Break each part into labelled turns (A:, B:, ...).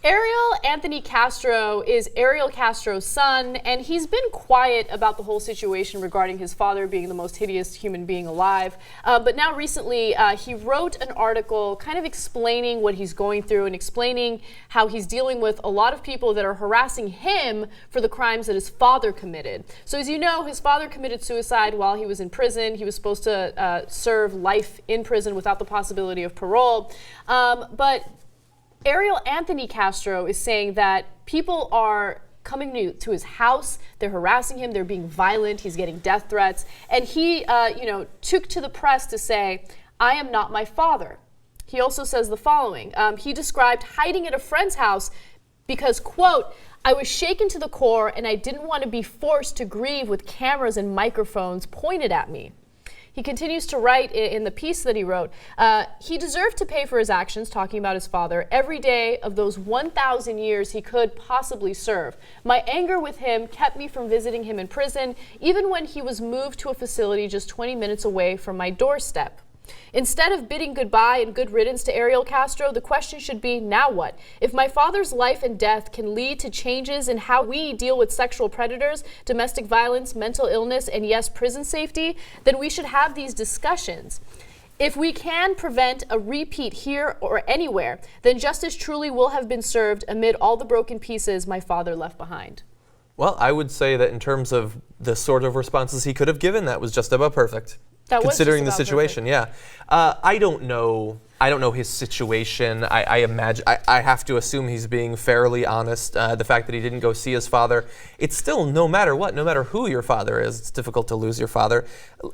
A: Ariel Anthony Castro is Ariel Castro's son, and he's been quiet about the whole situation regarding his father being the most hideous human being alive. But now recently, he wrote an article kind of explaining what he's going through and explaining how he's dealing with a lot of people that are harassing him for the crimes that his father committed. So as you know, his father committed suicide while he was in prison. He was supposed to serve life in prison without the possibility of parole. But Ariel Anthony Castro is saying that people are coming to his house, they're harassing him, they're being violent, he's getting death threats, and he took to the press to say, "I am not my father." He also says the following. He described hiding at a friend's house because, quote, "I was shaken to the core and I didn't want to be forced to grieve with cameras and microphones pointed at me." He continues to write in the piece that he wrote, he deserved to pay for his actions, talking about his father, every day of those 1,000 years he could possibly serve. My anger with him kept me from visiting him in prison, even when he was moved to a facility just 20 minutes away from my doorstep. Instead of bidding goodbye and good riddance to Ariel Castro, the question should be, now what? If my father's life and death can lead to changes in how we deal with sexual predators, domestic violence, mental illness, and yes, prison safety, then we should have these discussions. If we can prevent a repeat here or anywhere, then justice truly will have been served amid all the broken pieces my father left behind.
B: Well, I would say that in terms of the sort of responses he could have given, that was just about perfect. Considering the situation, yeah. I don't know his situation. I imagine, I have to assume he's being fairly honest. The fact that he didn't go see his father, it's still, no matter what, no matter who your father is, it's difficult to lose your father,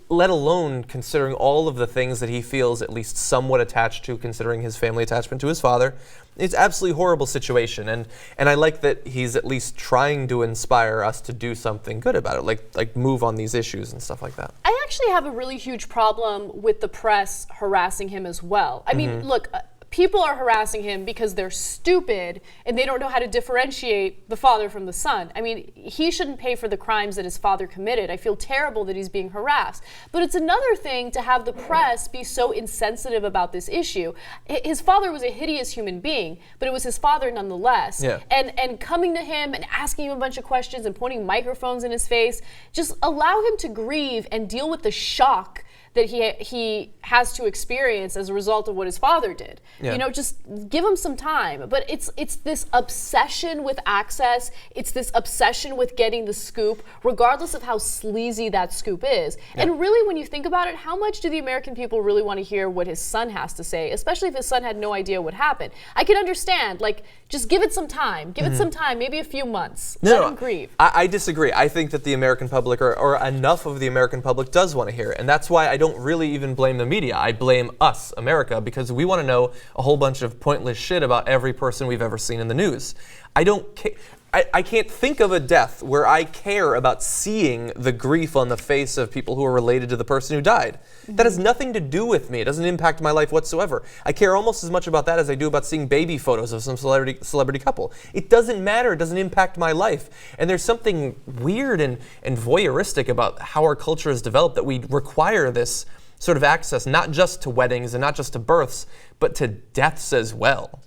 B: let alone considering all of the things that he feels at least somewhat attached to, considering his family attachment to his father. It's absolutely horrible situation, and I like that he's at least trying to inspire us to do something good about it, like move on these issues and stuff like that.
A: I actually have a really huge problem with the press harassing him as well. I mean, look, people are harassing him because they're stupid and they don't know how to differentiate the father from the son. I mean, he shouldn't pay for the crimes that his father committed. I feel terrible that he's being harassed. But it's another thing to have the press be so insensitive about this issue. His father was a hideous human being, but it was his father nonetheless.
B: Yeah.
A: And coming to him and asking him a bunch of questions and pointing microphones in his face, just allow him to grieve and deal with the shock that he has to experience as a result of what his father did.
B: Yeah.
A: You know, just give him some time. But it's this obsession with access. It's this obsession with getting the scoop, regardless of how sleazy that scoop is.
B: Yeah.
A: And really, when you think about it, how much do the American people really want to hear what his son has to say, especially if his son had no idea what happened? I can understand, like, just give it some time. Give it some time, maybe a few months. Let him grieve.
B: I disagree. I think that the American public, or enough of the American public, does want to hear it. And that's why I don't really even blame the media. I blame us, America, because we want to know a whole bunch of pointless shit about every person we've ever seen in the news. I don't care. I can't think of a death where I care about seeing the grief on the face of people who are related to the person who died. That has nothing to do with me. It doesn't impact my life whatsoever. I care almost as much about that as I do about seeing baby photos of some celebrity couple. It doesn't matter. It doesn't impact my life. And there's something weird and voyeuristic about how our culture has developed, that we require this sort of access, not just to weddings and not just to births, but to deaths as well.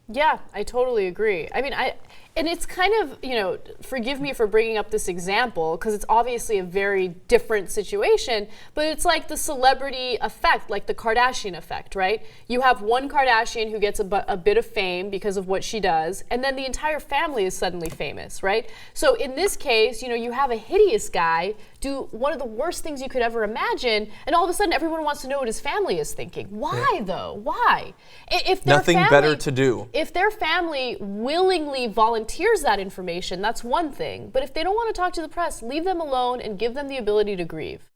A: Yeah, I totally agree. I mean, and it's kind of, forgive me for bringing up this example, because it's obviously a very different situation, but it's like the celebrity effect, like the Kardashian effect, right? You have one Kardashian who gets a bit of fame because of what she does, and then the entire family is suddenly famous, right? So in this case, you have a hideous guy do one of the worst things you could ever imagine, and all of a sudden everyone wants to know what his family is thinking. Why, though? Why? If their
B: Nothing better to do.
A: If their family willingly volunteers that information, that's one thing. But if they don't want to talk to the press, leave them alone and give them the ability to grieve.